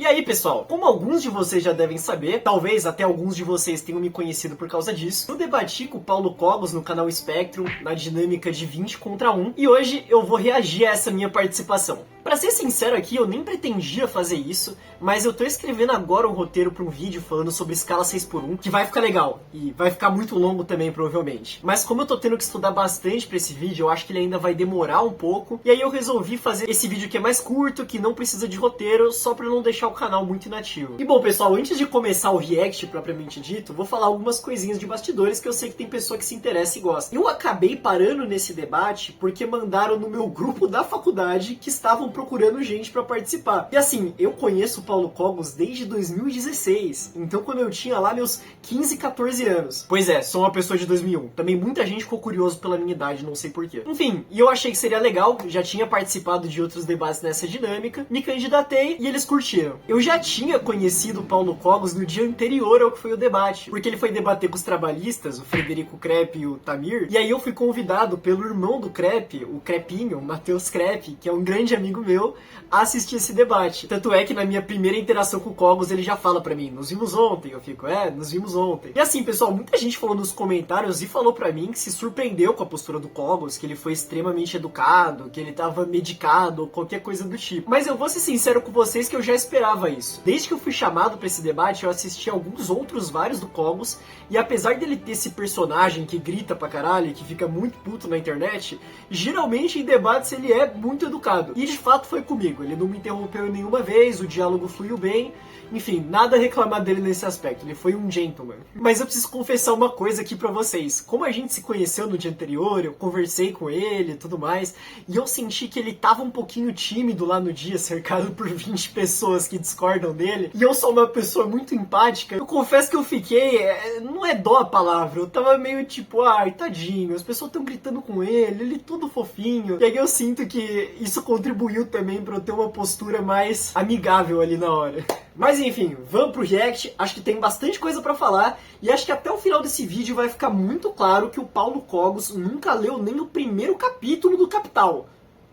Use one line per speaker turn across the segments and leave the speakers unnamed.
E aí, pessoal, como alguns de vocês já devem saber, talvez até alguns de vocês tenham me conhecido por causa disso, eu debati com o Paulo Cogos no canal Spectrum, na dinâmica de 20 contra 1, e hoje eu vou reagir a essa minha participação. Pra ser sincero aqui, eu nem pretendia fazer isso, mas eu tô escrevendo agora um roteiro pra um vídeo falando sobre escala 6x1, que vai ficar legal, e vai ficar muito longo também, provavelmente. Mas como eu tô tendo que estudar bastante pra esse vídeo, eu acho que ele ainda vai demorar um pouco, e aí eu resolvi fazer esse vídeo que é mais curto, que não precisa de roteiro, só pra não deixar o canal muito inativo. E bom, pessoal, antes de começar o react propriamente dito, vou falar algumas coisinhas de bastidores que eu sei que tem pessoa que se interessa e gosta. Eu acabei parando nesse debate porque mandaram no meu grupo da faculdade que estavam procurando gente pra participar. E assim, eu conheço o Paulo Cogos desde 2016, então quando eu tinha lá meus 15, 14 anos. Pois é, sou uma pessoa de 2001. Também muita gente ficou curioso pela minha idade, não sei porquê. Enfim, e eu achei que seria legal, já tinha participado de outros debates nessa dinâmica, me candidatei e eles curtiram. Eu já tinha conhecido o Paulo Cogos no dia anterior ao que foi o debate, porque ele foi debater com os trabalhistas, o Frederico Crepe e o Tamir, e aí eu fui convidado pelo irmão do Crepe, o Crepinho, o Matheus Crepe, que é um grande amigo meu, a assistir esse debate. Tanto é que na minha primeira interação com o Cogos, ele já fala pra mim, nos vimos ontem. Eu fico, nos vimos ontem. E assim, pessoal, muita gente falou nos comentários e falou pra mim que se surpreendeu com a postura do Cogos, que ele foi extremamente educado, que ele tava medicado, ou qualquer coisa do tipo. Mas eu vou ser sincero com vocês que eu já esperava isso. Desde que eu fui chamado pra esse debate, eu assisti alguns outros vários do Cogos, e apesar dele ter esse personagem que grita pra caralho, que fica muito puto na internet, geralmente em debates ele é muito educado. E de fato foi comigo. Ele não me interrompeu nenhuma vez, o diálogo fluiu bem. Enfim, nada a reclamar dele nesse aspecto, ele foi um gentleman. Mas eu preciso confessar uma coisa aqui pra vocês. Como a gente se conheceu no dia anterior, eu conversei com ele e tudo mais, e eu senti que ele tava um pouquinho tímido lá no dia, cercado por 20 pessoas que discordam dele, e eu sou uma pessoa muito empática. Eu confesso que eu fiquei, não é dó a palavra, eu tava meio tipo, ai, tadinho, as pessoas tão gritando com ele todo fofinho. E aí eu sinto que isso contribuiu também pra eu ter uma postura mais amigável ali na hora. Mas enfim, vamos pro react, acho que tem bastante coisa pra falar, e acho que até o final desse vídeo vai ficar muito claro que o Paulo Cogos nunca leu nem o primeiro capítulo do Capital.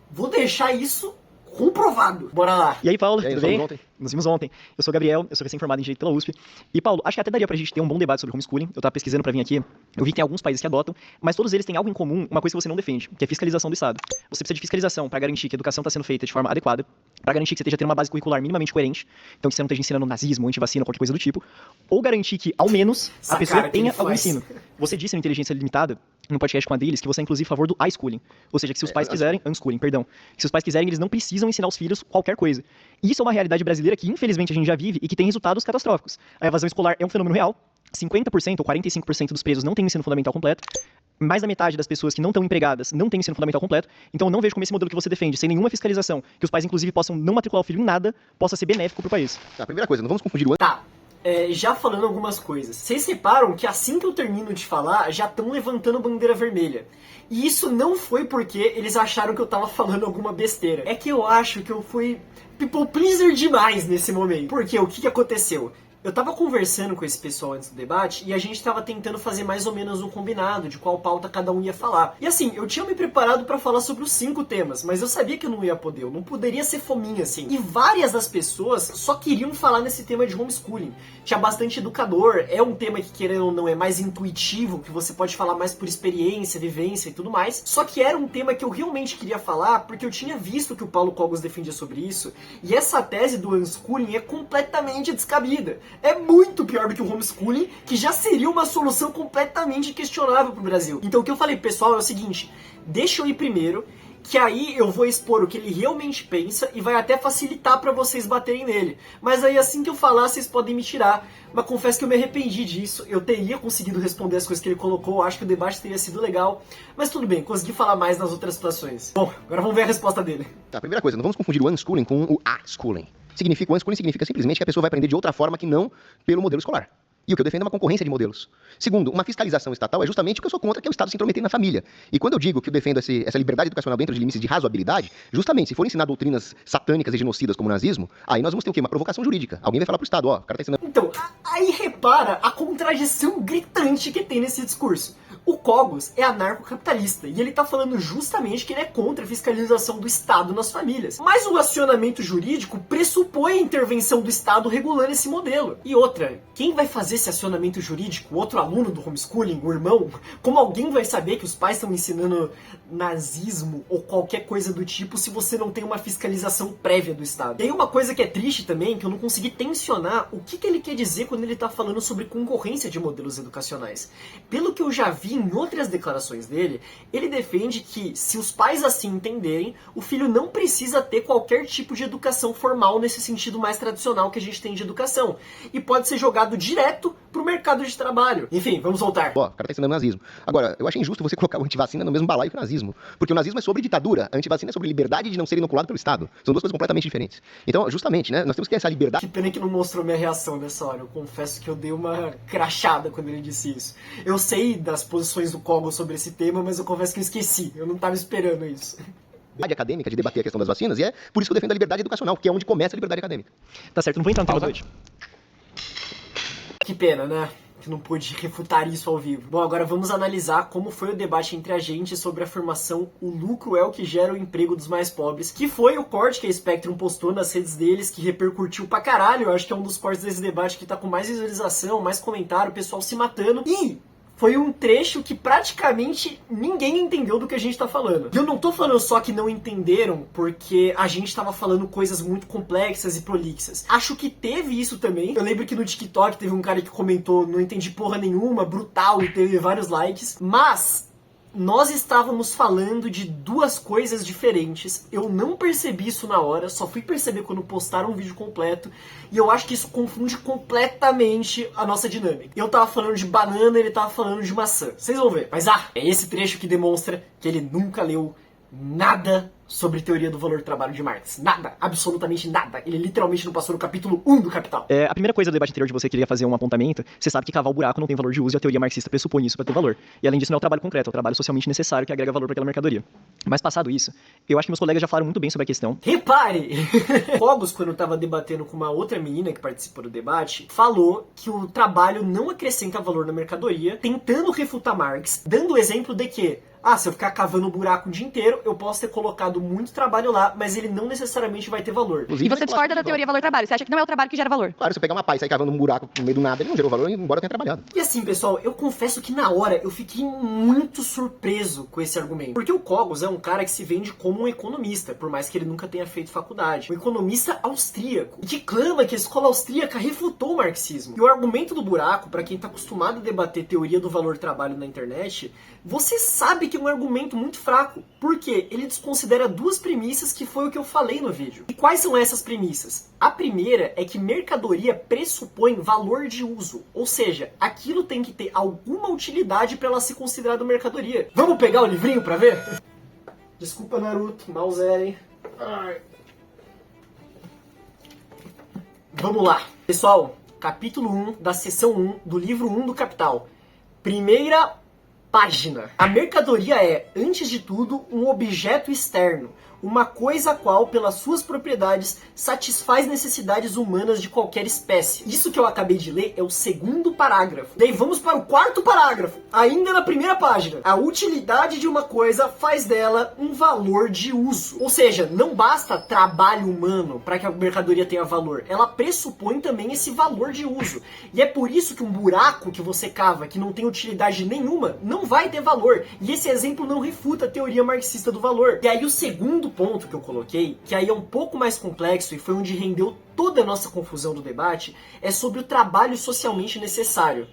Vou deixar isso comprovado. Bora lá.
E aí, Paulo, tudo bem? Nos vimos ontem. Eu sou o Gabriel, eu sou recém-formado em Direito pela USP. E, Paulo, acho que até daria pra gente ter um bom debate sobre homeschooling. Eu tava pesquisando pra vir aqui. Eu vi que tem alguns países que adotam, mas todos eles têm algo em comum, uma coisa que você não defende, que é a fiscalização do Estado. Você precisa de fiscalização pra garantir que a educação está sendo feita de forma adequada, pra garantir que você esteja tendo uma base curricular minimamente coerente, então que você não esteja ensinando nazismo, antivacina, qualquer coisa do tipo, ou garantir que, ao menos, a pessoa tenha algum ensino. Você disse no Inteligência Limitada, no podcast com a deles, que você é inclusive a favor do unschooling. Ou seja, que se os pais quiserem... Unschooling, perdão. Que se os pais quiserem, eles não precisam ensinar os filhos qualquer coisa. E isso é uma realidade brasileira que, infelizmente, a gente já vive e que tem resultados catastróficos. A evasão escolar é um fenômeno real. 50% ou 45% dos presos não têm ensino fundamental completo. Mais da metade das pessoas que não estão empregadas não têm ensino fundamental completo. Então eu não vejo como esse modelo que você defende, sem nenhuma fiscalização, que os pais, inclusive, possam não matricular o filho em nada, possa ser benéfico pro país.
Tá, primeira coisa, não vamos confundir o...
Tá. Já falando algumas coisas. Vocês reparam que assim que eu termino de falar, já estão levantando bandeira vermelha. E isso não foi porque eles acharam que eu tava falando alguma besteira. É que eu acho que eu fui people pleaser demais nesse momento. Porque o que aconteceu? Eu tava conversando com esse pessoal antes do debate e a gente tava tentando fazer mais ou menos um combinado de qual pauta cada um ia falar. E assim, eu tinha me preparado pra falar sobre os 5 temas, mas eu sabia que eu não ia poder, eu não poderia ser fominha assim. E várias das pessoas só queriam falar nesse tema de homeschooling. Tinha bastante educador, é um tema que, querendo ou não, é mais intuitivo, que você pode falar mais por experiência, vivência e tudo mais. Só que era um tema que eu realmente queria falar porque eu tinha visto que o Paulo Cogos defendia sobre isso, e essa tese do unschooling é completamente descabida. É muito pior do que o homeschooling, que já seria uma solução completamente questionável pro Brasil. Então o que eu falei, pessoal, é o seguinte, deixa eu ir primeiro, que aí eu vou expor o que ele realmente pensa e vai até facilitar pra vocês baterem nele. Mas aí assim que eu falar, vocês podem me tirar. Mas confesso que eu me arrependi disso, eu teria conseguido responder as coisas que ele colocou, acho que o debate teria sido legal, mas tudo bem, consegui falar mais nas outras situações. Bom, agora vamos ver a resposta dele.
Tá, primeira coisa, não vamos confundir o unschooling com o a-schooling. O unschooling significa simplesmente que a pessoa vai aprender de outra forma que não pelo modelo escolar. E o que eu defendo é uma concorrência de modelos. Segundo, uma fiscalização estatal é justamente o que eu sou contra, que é o Estado se intrometer na família. E quando eu digo que eu defendo essa liberdade educacional dentro de limites de razoabilidade, justamente, se for ensinar doutrinas satânicas e genocidas como o nazismo, aí nós vamos ter o quê? Uma provocação jurídica. Alguém vai falar pro Estado, ó, o cara tá ensinando...
Então, aí repara a contradição gritante que tem nesse discurso. O Cogos é anarcocapitalista e ele tá falando justamente que ele é contra a fiscalização do Estado nas famílias. Mas o acionamento jurídico pressupõe a intervenção do Estado regulando esse modelo. E outra, quem vai fazer esse acionamento jurídico? O outro aluno do homeschooling, o irmão? Como alguém vai saber que os pais estão ensinando nazismo ou qualquer coisa do tipo se você não tem uma fiscalização prévia do Estado? Tem uma coisa que é triste também, que eu não consegui tensionar o que ele quer dizer quando ele tá falando sobre concorrência de modelos educacionais. Pelo que eu já vi em outras declarações dele, ele defende que, se os pais assim entenderem, o filho não precisa ter qualquer tipo de educação formal nesse sentido mais tradicional que a gente tem de educação, e pode ser jogado direto pro mercado de trabalho. Enfim, vamos voltar.
Ó, o cara tá ensinando nazismo. Agora, eu achei injusto você colocar o antivacina no mesmo balaio que o nazismo, porque o nazismo é sobre ditadura, a antivacina é sobre liberdade de não ser inoculado pelo Estado. São duas coisas completamente diferentes. Então, justamente, né, nós temos que ter essa liberdade.
Que pena que não mostrou minha reação nessa hora. Eu confesso que eu dei uma crachada quando ele disse isso. Eu sei das posições do Cogos sobre esse tema, mas eu confesso que eu esqueci. Eu não tava esperando isso.
Acadêmica de debater a questão das vacinas, e é por isso que eu defendo a liberdade educacional, que é onde começa a liberdade acadêmica.
Tá certo, não vou entrar no tema da noite.
Que pena, né? Que não pude refutar isso ao vivo. Bom, agora vamos analisar como foi o debate entre a gente sobre a afirmação "o lucro é o que gera o emprego dos mais pobres", que foi o corte que a Spectrum postou nas redes deles, que repercutiu pra caralho. Eu acho que é um dos cortes desse debate que tá com mais visualização, mais comentário, o pessoal se matando. E foi um trecho que praticamente ninguém entendeu do que a gente tá falando. E eu não tô falando só que não entenderam porque a gente tava falando coisas muito complexas e prolixas. Acho que teve isso também. Eu lembro que no TikTok teve um cara que comentou "não entendi porra nenhuma", brutal, e teve vários likes. Mas nós estávamos falando de duas coisas diferentes. Eu não percebi isso na hora, só fui perceber quando postaram um vídeo completo. E eu acho que isso confunde completamente a nossa dinâmica. Eu tava falando de banana, ele tava falando de maçã. Vocês vão ver. Mas é esse trecho que demonstra que ele nunca leu nada sobre teoria do valor do trabalho de Marx. Nada, absolutamente nada. Ele literalmente não passou no capítulo 1 do Capital.
A primeira coisa do debate anterior de você queria fazer um apontamento, você sabe que cavar o buraco não tem valor de uso e a teoria marxista pressupõe isso para ter valor. E além disso, não é o trabalho concreto, é o trabalho socialmente necessário que agrega valor para aquela mercadoria. Mas passado isso, eu acho que meus colegas já falaram muito bem sobre a questão.
Repare! Cogos, quando estava debatendo com uma outra menina que participou do debate, falou que o trabalho não acrescenta valor na mercadoria, tentando refutar Marx, dando o exemplo de que se eu ficar cavando um buraco o dia inteiro, eu posso ter colocado muito trabalho lá, mas ele não necessariamente vai ter valor.
E você discorda da teoria valor-trabalho? Você acha que não é o trabalho que gera valor?
Claro, se eu pegar uma pá e sair cavando um buraco no meio do nada, ele não gerou valor, embora eu tenha trabalhado.
E assim, pessoal, eu confesso que na hora eu fiquei muito surpreso com esse argumento. Porque o Cogos é um cara que se vende como um economista, por mais que ele nunca tenha feito faculdade. Um economista austríaco, que clama que a escola austríaca refutou o marxismo. E o argumento do buraco, para quem tá acostumado a debater teoria do valor-trabalho na internet, você sabe que é um argumento muito fraco. Por quê? Ele desconsidera duas premissas que foi o que eu falei no vídeo. E quais são essas premissas? A primeira é que mercadoria pressupõe valor de uso. Ou seja, aquilo tem que ter alguma utilidade para ela ser considerada mercadoria. Vamos pegar o livrinho para ver? Desculpa, Naruto, mal zero, hein? Ai. Vamos lá. Pessoal, capítulo 1 da seção 1 do livro 1 do Capital. Primeira página. A mercadoria é, antes de tudo, um objeto externo, uma coisa a qual, pelas suas propriedades, satisfaz necessidades humanas de qualquer espécie. Isso que eu acabei de ler é o segundo parágrafo. Daí vamos para o quarto parágrafo, ainda na primeira página. A utilidade de uma coisa faz dela um valor de uso. Ou seja, não basta trabalho humano para que a mercadoria tenha valor. Ela pressupõe também esse valor de uso. E é por isso que um buraco que você cava, que não tem utilidade nenhuma, não vai ter valor. E esse exemplo não refuta a teoria marxista do valor. E aí o segundo ponto que eu coloquei, que aí é um pouco mais complexo e foi onde rendeu toda a nossa confusão do debate, é sobre o trabalho socialmente necessário.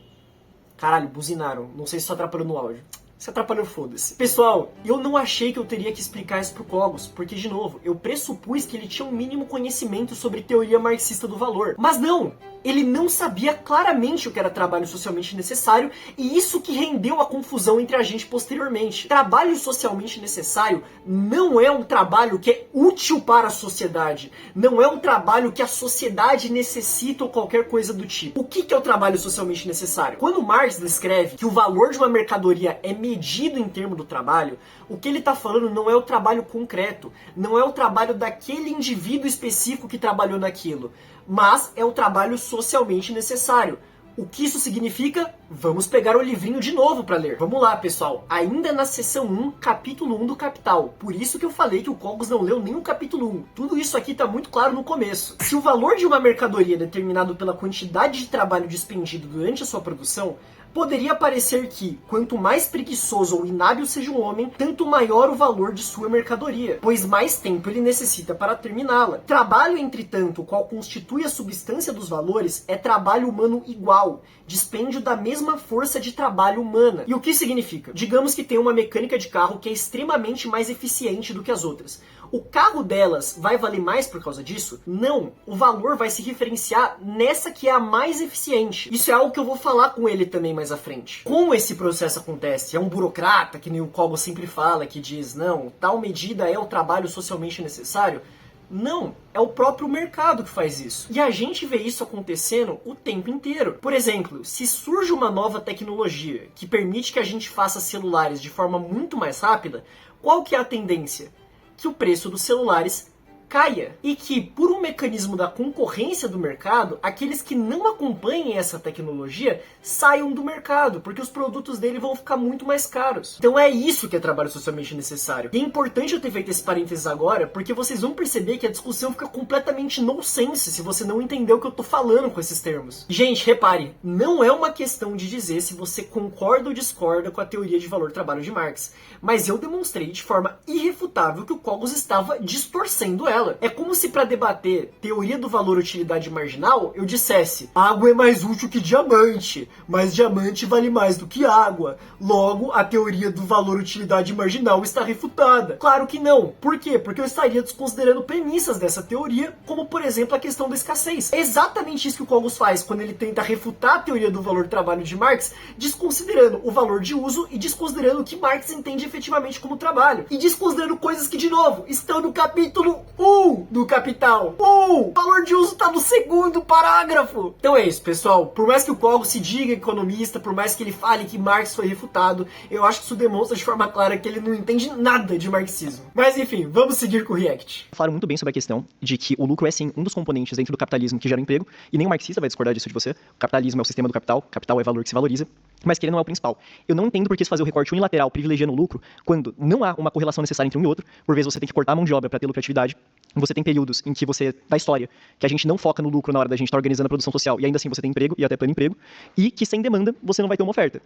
Caralho, buzinaram. Não sei se isso atrapalhou no áudio. Se atrapalhou, foda-se. Pessoal, eu não achei que eu teria que explicar isso pro Cogos, porque, de novo, eu pressupus que ele tinha um mínimo conhecimento sobre teoria marxista do valor. Mas não! Ele não sabia claramente o que era trabalho socialmente necessário, e isso que rendeu a confusão entre a gente posteriormente. Trabalho socialmente necessário não é um trabalho que é útil para a sociedade. Não é um trabalho que a sociedade necessita ou qualquer coisa do tipo. O que é o trabalho socialmente necessário? Quando Marx descreve que o valor de uma mercadoria é medido em termos do trabalho, o que ele está falando não é o trabalho concreto, não é o trabalho daquele indivíduo específico que trabalhou naquilo, mas é o trabalho socialmente necessário. O que isso significa? Vamos pegar o livrinho de novo para ler. Vamos lá, pessoal. Ainda na seção 1, capítulo 1 do Capital. Por isso que eu falei que o Cogos não leu nem o capítulo 1. Tudo isso aqui tá muito claro no começo. Se o valor de uma mercadoria é determinado pela quantidade de trabalho despendido durante a sua produção, poderia parecer que, quanto mais preguiçoso ou inábil seja um homem, tanto maior o valor de sua mercadoria, pois mais tempo ele necessita para terminá-la. Trabalho, entretanto, qual constitui a substância dos valores, é trabalho humano igual, dispêndio da mesma força de trabalho humana. E o que significa? Digamos que tem uma mecânica de carro que é extremamente mais eficiente do que as outras. O carro delas vai valer mais por causa disso? Não. O valor vai se referenciar nessa que é a mais eficiente. Isso é algo que eu vou falar com ele também mais à frente. Como esse processo acontece? É um burocrata, que nem o Cogos sempre fala, que diz, não, tal medida é o trabalho socialmente necessário? Não, é o próprio mercado que faz isso. E a gente vê isso acontecendo o tempo inteiro. Por exemplo, se surge uma nova tecnologia que permite que a gente faça celulares de forma muito mais rápida, qual que é a tendência? Que o preço dos celulares caia. E que, por um mecanismo da concorrência do mercado, aqueles que não acompanhem essa tecnologia saiam do mercado, porque os produtos dele vão ficar muito mais caros. Então é isso que é trabalho socialmente necessário. E é importante eu ter feito esse parênteses agora, porque vocês vão perceber que a discussão fica completamente nonsense se você não entender o que eu tô falando com esses termos. Gente, repare, não é uma questão de dizer se você concorda ou discorda com a teoria de valor-trabalho de Marx, mas eu demonstrei de forma irrefutável que o Cogos estava distorcendo ela. É como se para debater teoria do valor-utilidade marginal, eu dissesse água é mais útil que diamante, mas diamante vale mais do que água. Logo, a teoria do valor-utilidade marginal está refutada. Claro que não. Por quê? Porque eu estaria desconsiderando premissas dessa teoria, como por exemplo a questão da escassez. É exatamente isso que o Cogos faz quando ele tenta refutar a teoria do valor-trabalho de Marx, desconsiderando o valor de uso e desconsiderando o que Marx entende efetivamente como trabalho. E desconsiderando coisas que, de novo, estão no capítulo 1 do Capital. O valor de uso está no segundo parágrafo. Então é isso, pessoal. Por mais que o Cogos se diga economista, por mais que ele fale que Marx foi refutado, eu acho que isso demonstra de forma clara que ele não entende nada de marxismo. Mas enfim, vamos seguir com o React.
Falaram muito bem sobre a questão de que o lucro é sim um dos componentes dentro do capitalismo que gera emprego, e nenhum marxista vai discordar disso de você. O capitalismo é o sistema do capital é valor que se valoriza, mas que ele não é o principal. Eu não entendo por que se fazer o recorte unilateral privilegiando o lucro, quando não há uma correlação necessária entre um e outro. Por vezes você tem que cortar a mão de obra para ter lucratividade. Você tem períodos em que você, da história, que a gente não foca no lucro na hora da gente estar organizando a produção social, e ainda assim você tem emprego, e até pleno emprego, e que sem demanda você não vai ter uma oferta.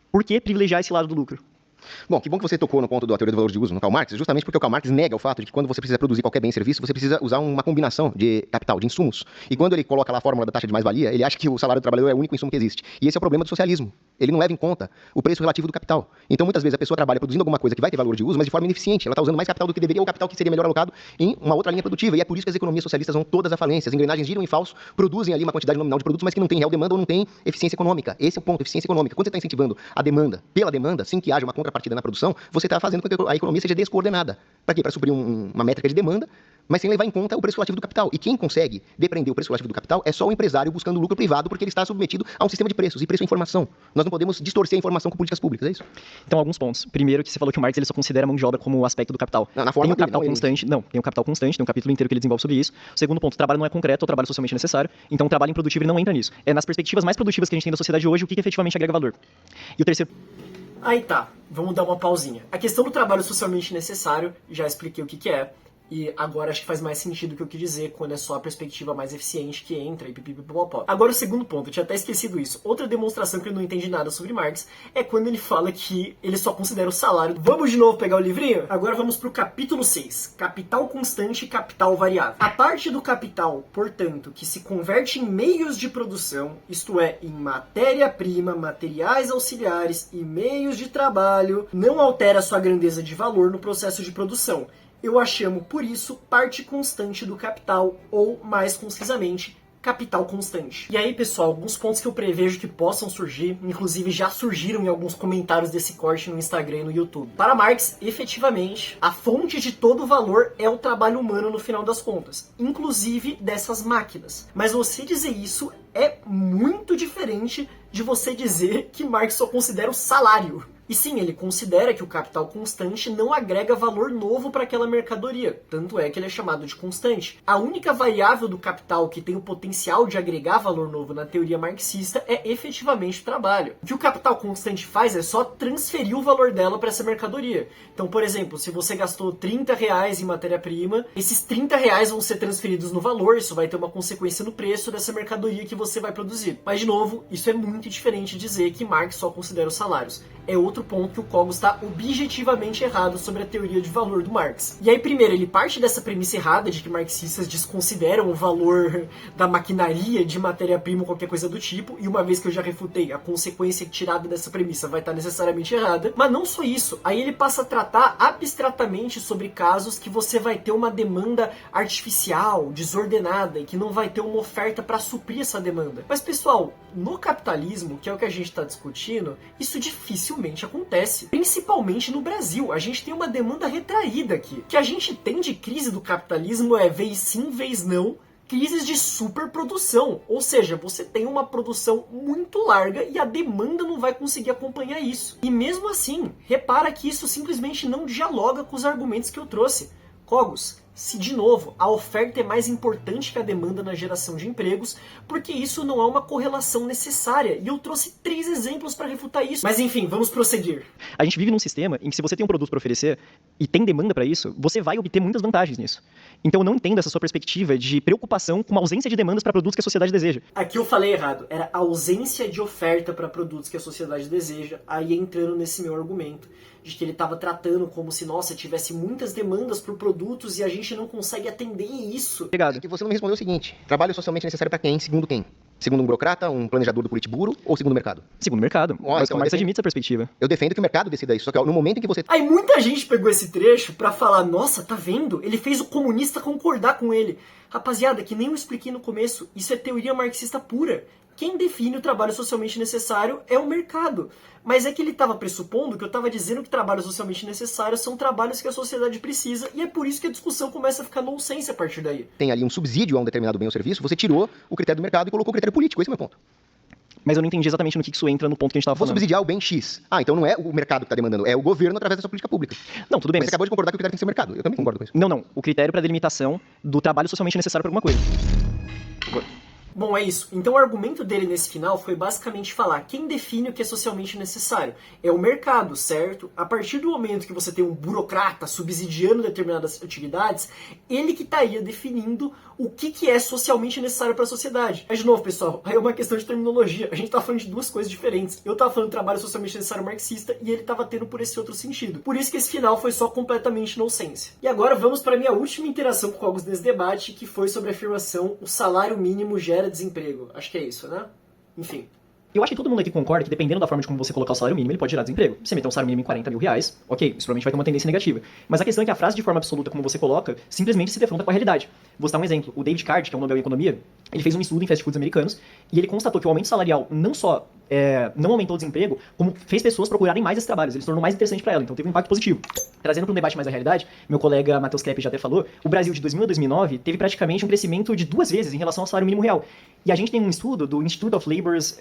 Por que privilegiar esse lado do lucro?
Bom, que bom que você tocou no ponto da teoria do valor de uso no Karl Marx, justamente porque o Karl Marx nega o fato de que quando você precisa produzir qualquer bem e serviço, você precisa usar uma combinação de capital, de insumos. E quando ele coloca lá a fórmula da taxa de mais-valia, ele acha que o salário do trabalhador é o único insumo que existe. E esse é o problema do socialismo. Ele não leva em conta o preço relativo do capital. Então, muitas vezes, a pessoa trabalha produzindo alguma coisa que vai ter valor de uso, mas de forma ineficiente. Ela está usando mais capital do que deveria, ou capital que seria melhor alocado em uma outra linha produtiva. E é por isso que as economias socialistas vão todas à falência. As engrenagens giram em falso, produzem ali uma quantidade nominal de produtos, mas que não tem real demanda ou não tem eficiência econômica. Esse é o ponto, eficiência econômica. Quando você está incentivando a demanda pela demanda, sem que haja uma contrapartida na produção, você está fazendo com que a economia seja descoordenada. Para quê? Para suprir uma métrica de demanda, mas sem levar em conta o preço relativo do capital. E quem consegue depreender o preço relativo do capital é só o empresário buscando lucro privado, porque ele está submetido a um sistema de preços, e preço é informação. Nós não podemos distorcer a informação com políticas públicas, é isso?
Então, alguns pontos. Primeiro, que você falou que o Marx ele só considera a mão de obra como aspecto do capital.
Na forma
tem o capital
dele,
constante. Não, tem o capital constante, tem um capítulo inteiro que ele desenvolve sobre isso. O segundo ponto, o trabalho não é concreto, é o trabalho socialmente necessário. Então, o trabalho improdutivo ele não entra nisso. É nas perspectivas mais produtivas que a gente tem da sociedade hoje, o que efetivamente agrega valor. E o terceiro...
Aí tá, vamos dar uma pausinha. A questão do trabalho socialmente necessário, já expliquei o que é. E agora acho que faz mais sentido o que eu quis dizer quando é só a perspectiva mais eficiente que entra e pipipipopó. Agora o segundo ponto, eu tinha até esquecido isso. Outra demonstração que ele não entende nada sobre Marx é quando ele fala que ele só considera o salário. Vamos de novo pegar o livrinho? Agora vamos pro capítulo 6. Capital constante e capital variável. A parte do capital, portanto, que se converte em meios de produção, isto é, em matéria-prima, materiais auxiliares e meios de trabalho, não altera sua grandeza de valor no processo de produção. Eu a chamo, por isso, parte constante do capital, ou, mais concisamente, capital constante. E aí, pessoal, alguns pontos que eu prevejo que possam surgir, inclusive já surgiram em alguns comentários desse corte no Instagram e no YouTube. Para Marx, efetivamente, a fonte de todo o valor é o trabalho humano no final das contas, inclusive dessas máquinas. Mas você dizer isso é muito diferente de você dizer que Marx só considera o salário. E sim, ele considera que o capital constante não agrega valor novo para aquela mercadoria, tanto é que ele é chamado de constante. A única variável do capital que tem o potencial de agregar valor novo na teoria marxista é efetivamente o trabalho. O que o capital constante faz é só transferir o valor dela para essa mercadoria. Então, por exemplo, se você gastou R$30 em matéria-prima, esses R$30 vão ser transferidos no valor, isso vai ter uma consequência no preço dessa mercadoria que você vai produzir. Mas, de novo, isso é muito diferente de dizer que Marx só considera os salários. É outro ponto que o Cogos está objetivamente errado sobre a teoria de valor do Marx. E aí, primeiro, ele parte dessa premissa errada de que marxistas desconsideram o valor da maquinaria, de matéria-prima ou qualquer coisa do tipo, e uma vez que eu já refutei, a consequência tirada dessa premissa vai estar necessariamente errada. Mas não só isso, aí ele passa a tratar abstratamente sobre casos que você vai ter uma demanda artificial, desordenada, e que não vai ter uma oferta para suprir essa demanda. Mas, pessoal, no capitalismo, que é o que a gente está discutindo, isso dificilmente acontece. Principalmente no Brasil. A gente tem uma demanda retraída aqui. O que a gente tem de crise do capitalismo é vez sim, vez não, crises de superprodução. Ou seja, você tem uma produção muito larga e a demanda não vai conseguir acompanhar isso. E mesmo assim, repara que isso simplesmente não dialoga com os argumentos que eu trouxe. Cogos, se de novo a oferta é mais importante que a demanda na geração de empregos, porque isso não é uma correlação necessária, e eu trouxe 3 exemplos para refutar isso. Mas enfim, vamos prosseguir.
A gente vive num sistema em que se você tem um produto para oferecer e tem demanda para isso, você vai obter muitas vantagens nisso. Então eu não entendo essa sua perspectiva de preocupação com a ausência de demandas para produtos que a sociedade deseja.
Aqui eu falei errado, era ausência de oferta para produtos que a sociedade deseja, aí entrando nesse meu argumento, de que ele estava tratando como se, nossa, tivesse muitas demandas por produtos e a gente não consegue atender isso.
Obrigado.
É que você não me respondeu o seguinte: trabalho socialmente necessário para quem? Segundo quem? Segundo um burocrata, um planejador do Politburo ou segundo o mercado?
Segundo o mercado. Mas
então,
o Marx admite essa perspectiva.
Eu defendo que o mercado decida isso, só que no momento em que você...
Aí muita gente pegou esse trecho pra falar, nossa, tá vendo? Ele fez o comunista concordar com ele. Rapaziada, que nem eu expliquei no começo, isso é teoria marxista pura. Quem define o trabalho socialmente necessário é o mercado. Mas é que ele estava pressupondo que eu estava dizendo que trabalhos socialmente necessários são trabalhos que a sociedade precisa, e é por isso que a discussão começa a ficar nonsense a partir daí.
Tem ali um subsídio a um determinado bem ou serviço, você tirou o critério do mercado e colocou o critério político, esse é o meu ponto.
Mas eu não entendi exatamente no que isso entra no ponto que a gente estava
Vou
falando.
subsidiar o bem X. Ah, então não é o mercado que está demandando, é o governo através da sua política pública.
Não, tudo bem,
Mas você acabou de concordar que o critério tem que ser o mercado. Eu também concordo com isso.
Não. O critério para delimitação do trabalho socialmente necessário para alguma coisa.
Bom, é isso. Então o argumento dele nesse final foi basicamente falar quem define o que é socialmente necessário. É o mercado, certo? A partir do momento que você tem um burocrata subsidiando determinadas atividades, ele que estaria definindo o que é socialmente necessário para a sociedade. Mas de novo, pessoal, aí é uma questão de terminologia. A gente tá falando de 2 coisas diferentes. Eu tava falando de trabalho socialmente necessário marxista e ele tava tendo por esse outro sentido. Por isso que esse final foi só completamente nonsense. E agora vamos para a minha última interação com o Cogos nesse debate, que foi sobre a afirmação o salário mínimo gera desemprego. Acho que é isso, né? Enfim.
Eu acho que todo mundo aqui concorda que dependendo da forma de como você colocar o salário mínimo, ele pode gerar desemprego. Se você meter um salário mínimo em 40 mil reais, ok, isso provavelmente vai ter uma tendência negativa. Mas a questão é que a frase de forma absoluta como você coloca, simplesmente se defronta com a realidade. Vou citar um exemplo. O David Card, que é um Nobel em Economia, ele fez um estudo em fast foods americanos e ele constatou que o aumento salarial não só não aumentou o desemprego, como fez pessoas procurarem mais esses trabalhos. Ele se tornou mais interessante para ela, então teve um impacto positivo. Trazendo para um debate mais a realidade, meu colega Matheus Kepp já até falou, o Brasil de 2000 a 2009 teve praticamente um crescimento de 2 vezes em relação ao salário mínimo real. E a gente tem um estudo do Institute of Labor's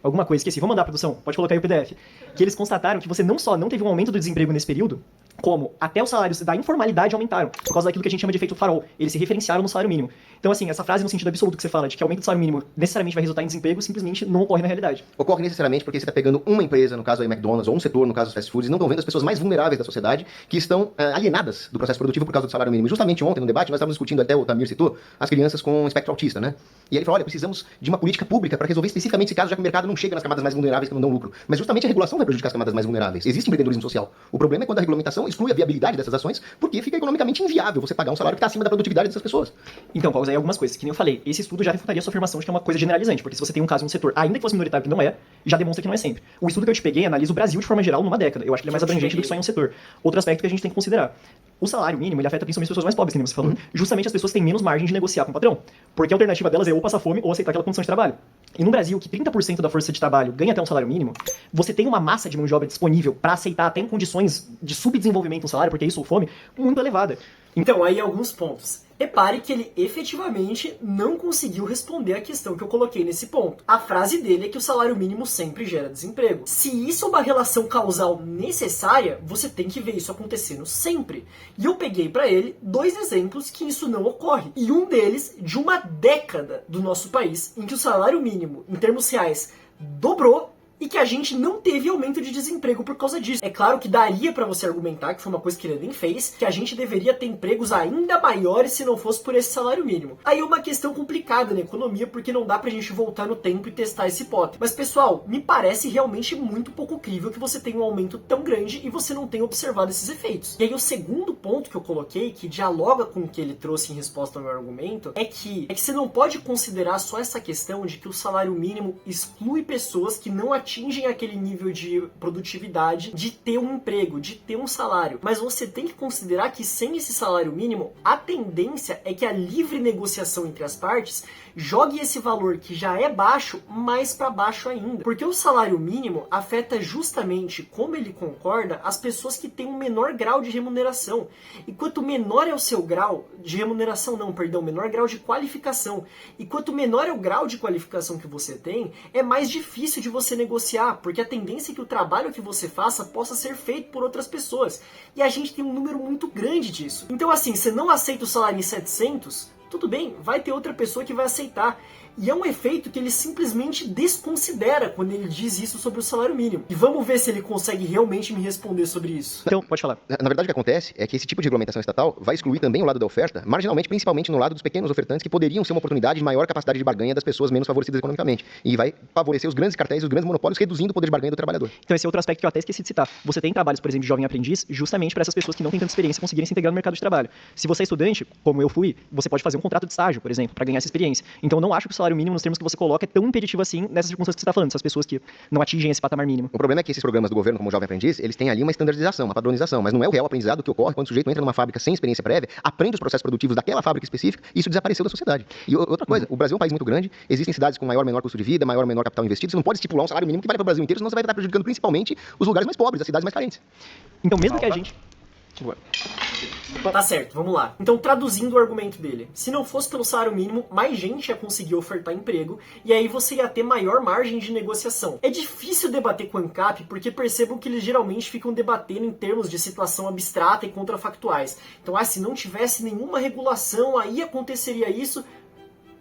alguma coisa, esqueci, vou mandar a produção, pode colocar aí o PDF, que eles constataram que você não só não teve um aumento do desemprego nesse período, como até os salários da informalidade aumentaram, por causa daquilo que a gente chama de efeito farol. Eles se referenciaram no salário mínimo. Então, assim, essa frase no sentido absoluto que você fala, de que aumento do salário mínimo necessariamente vai resultar em desemprego, simplesmente não ocorre na realidade.
Ocorre necessariamente porque você está pegando uma empresa, no caso aí McDonald's, ou um setor, no caso dos fast foods, e não estão vendo as pessoas mais vulneráveis da sociedade, que estão alienadas do processo produtivo por causa do salário mínimo. E justamente ontem, no debate, nós estávamos discutindo, até o Tamir citou, as crianças com espectro autista, né? E ele falou, olha, precisamos de uma política pública para resolver especificamente esse caso, já que o mercado não chega nas camadas mais vulneráveis que não dão lucro. Mas justamente a regulação vai prejudicar as camadas mais vulneráveis. Existe empreendedorismo social. O problema é quando a regulamentação exclui a viabilidade dessas ações, porque fica economicamente inviável você pagar um salário que está acima da produtividade dessas pessoas.
Então, Paulo, aí algumas coisas. Que nem eu falei, esse estudo já refutaria a sua afirmação de que é uma coisa generalizante, porque se você tem um caso em um setor, ainda que fosse minoritário que não é, já demonstra que não é sempre. O estudo que eu te peguei analisa o Brasil de forma geral numa década. Eu acho que ele é mais abrangente do que só em um setor. Outro aspecto que a gente tem que considerar. O salário mínimo, ele afeta principalmente as pessoas mais pobres, que nem você falou. Justamente as pessoas têm menos margem de negociar com o patrão. Porque a alternativa delas é ou passar fome ou aceitar aquela condição de trabalho. E no Brasil, que 30% da força de trabalho ganha até um salário mínimo, você tem uma massa de mão de obra disponível para aceitar até em condições de subdesenvolvimento um salário, porque isso ou fome, muito elevada.
Então, aí alguns pontos. Repare que ele efetivamente não conseguiu responder a questão que eu coloquei nesse ponto. A frase dele é que o salário mínimo sempre gera desemprego. Se isso é uma relação causal necessária, você tem que ver isso acontecendo sempre. E eu peguei para ele 2 exemplos que isso não ocorre. E um deles de uma década do nosso país, em que o salário mínimo, em termos reais, dobrou e que a gente não teve aumento de desemprego por causa disso. É claro que daria pra você argumentar, que foi uma coisa que ele nem fez, que a gente deveria ter empregos ainda maiores se não fosse por esse salário mínimo. Aí é uma questão complicada na economia, porque não dá pra gente voltar no tempo e testar essa hipótese. Mas pessoal, me parece realmente muito pouco crível que você tenha um aumento tão grande e você não tenha observado esses efeitos. E aí o segundo ponto que eu coloquei, que dialoga com o que ele trouxe em resposta ao meu argumento, é que você não pode considerar só essa questão de que o salário mínimo exclui pessoas que não atingem aquele nível de produtividade de ter um emprego, de ter um salário. Mas você tem que considerar que sem esse salário mínimo, a tendência é que a livre negociação entre as partes jogue esse valor que já é baixo mais para baixo ainda. Porque o salário mínimo afeta justamente, como ele concorda, as pessoas que têm um menor grau de remuneração. E quanto menor é o seu grau de remuneração, menor grau de qualificação. E quanto menor é o grau de qualificação que você tem, é mais difícil de você negociar, porque a tendência é que o trabalho que você faça possa ser feito por outras pessoas. E a gente tem um número muito grande disso. Então assim, você não aceita o salário em 700, tudo bem, vai ter outra pessoa que vai aceitar. E é um efeito que ele simplesmente desconsidera quando ele diz isso sobre o salário mínimo. E vamos ver se ele consegue realmente me responder sobre isso.
Então, pode falar.
Na verdade, o que acontece é que esse tipo de regulamentação estatal vai excluir também o lado da oferta, marginalmente, principalmente no lado dos pequenos ofertantes, que poderiam ser uma oportunidade de maior capacidade de barganha das pessoas menos favorecidas economicamente. E vai favorecer os grandes cartéis, os grandes monopólios, reduzindo o poder de barganha do trabalhador.
Então esse é outro aspecto que eu até esqueci de citar. Você tem trabalhos, por exemplo, de jovem aprendiz, justamente para essas pessoas que não têm tanta experiência conseguirem se integrar no mercado de trabalho. Se você é estudante, como eu fui, você pode fazer um contrato de estágio, por exemplo, para ganhar essa experiência. Então eu não acho que o salário mínimo, nos termos que você coloca, é tão impeditivo assim nessas circunstâncias que você está falando, essas pessoas que não atingem esse patamar mínimo.
O problema é que esses programas do governo, como o Jovem Aprendiz, eles têm ali uma estandarização, uma padronização, mas não é o real aprendizado que ocorre quando o sujeito entra numa fábrica sem experiência prévia, aprende os processos produtivos daquela fábrica específica e isso desapareceu da sociedade. E outra coisa, o Brasil é um país muito grande, existem cidades com maior ou menor custo de vida, maior ou menor capital investido, você não pode estipular um salário mínimo que vale para o Brasil inteiro, senão você vai estar prejudicando principalmente os lugares mais pobres, as cidades mais carentes.
Então mesmo que a gente...
Tá certo, vamos lá. Então, traduzindo o argumento dele. Se não fosse pelo salário mínimo, mais gente ia conseguir ofertar emprego e aí você ia ter maior margem de negociação. É difícil debater com o ANCAP porque percebam que eles geralmente ficam debatendo em termos de situação abstrata e contrafactuais. Então, se não tivesse nenhuma regulação, aí aconteceria isso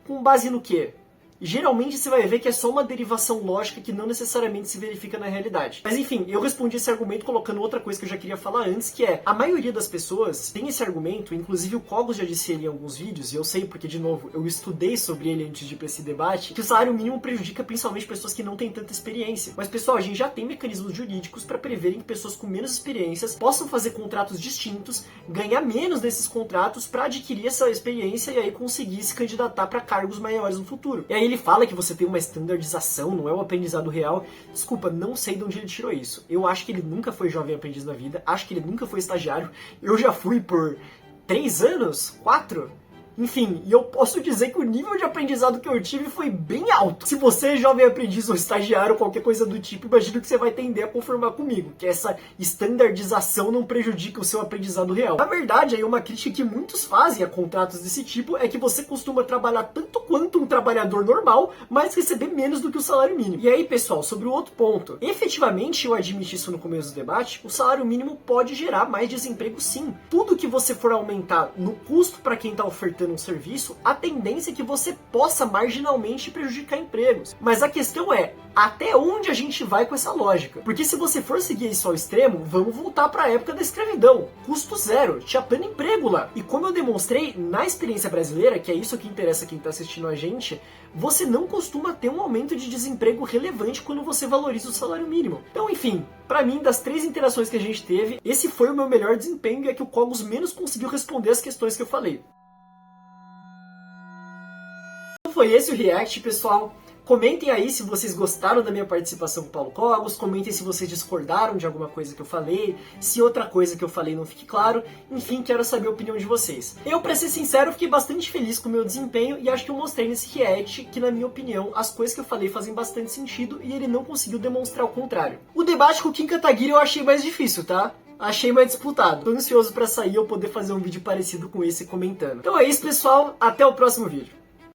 com base no quê? Geralmente você vai ver que é só uma derivação lógica que não necessariamente se verifica na realidade. Mas enfim, eu respondi esse argumento colocando outra coisa que eu já queria falar antes, que é, a maioria das pessoas tem esse argumento, inclusive o Cogos já disse ele em alguns vídeos, e eu sei porque, de novo, eu estudei sobre ele antes de ir pra esse debate, que o salário mínimo prejudica principalmente pessoas que não têm tanta experiência. Mas pessoal, a gente já tem mecanismos jurídicos para preverem que pessoas com menos experiências possam fazer contratos distintos, ganhar menos desses contratos para adquirir essa experiência e aí conseguir se candidatar para cargos maiores no futuro. E aí ele fala que você tem uma estandardização, não é o aprendizado real. Desculpa, não sei de onde ele tirou isso. Eu acho que ele nunca foi jovem aprendiz na vida, acho que ele nunca foi estagiário. Eu já fui por 3 anos, 4. Enfim, e eu posso dizer que o nível de aprendizado que eu tive foi bem alto. Se você é jovem aprendiz ou estagiário ou qualquer coisa do tipo, imagino que você vai tender a conformar comigo, que essa estandardização não prejudica o seu aprendizado real. Na verdade, aí uma crítica que muitos fazem a contratos desse tipo é que você costuma trabalhar tanto quanto um trabalhador normal, mas receber menos do que o salário mínimo. E aí, pessoal, sobre o outro ponto, efetivamente, eu admiti isso no começo do debate, o salário mínimo pode gerar mais desemprego sim. Tudo que você for aumentar no custo para quem está ofertando um serviço, a tendência é que você possa marginalmente prejudicar empregos. Mas a questão é, até onde a gente vai com essa lógica? Porque se você for seguir isso ao extremo, vamos voltar para a época da escravidão. Custo zero, tinha pleno emprego lá. E como eu demonstrei na experiência brasileira, que é isso que interessa quem está assistindo a gente, você não costuma ter um aumento de desemprego relevante quando você valoriza o salário mínimo. Então, enfim, para mim, das 3 interações que a gente teve, esse foi o meu melhor desempenho e é que o Cogos menos conseguiu responder as questões que eu falei. Foi esse o react, pessoal. Comentem aí se vocês gostaram da minha participação com o Paulo Cogos, comentem se vocês discordaram de alguma coisa que eu falei, se outra coisa que eu falei não fique claro, enfim, quero saber a opinião de vocês. Eu, pra ser sincero, fiquei bastante feliz com o meu desempenho e acho que eu mostrei nesse react que, na minha opinião, as coisas que eu falei fazem bastante sentido e ele não conseguiu demonstrar o contrário. O debate com o Kim Kataguiri eu achei mais difícil, tá? achei mais disputado. Tô ansioso pra sair e eu poder fazer um vídeo parecido com esse comentando. Então é isso, pessoal. Até o próximo vídeo.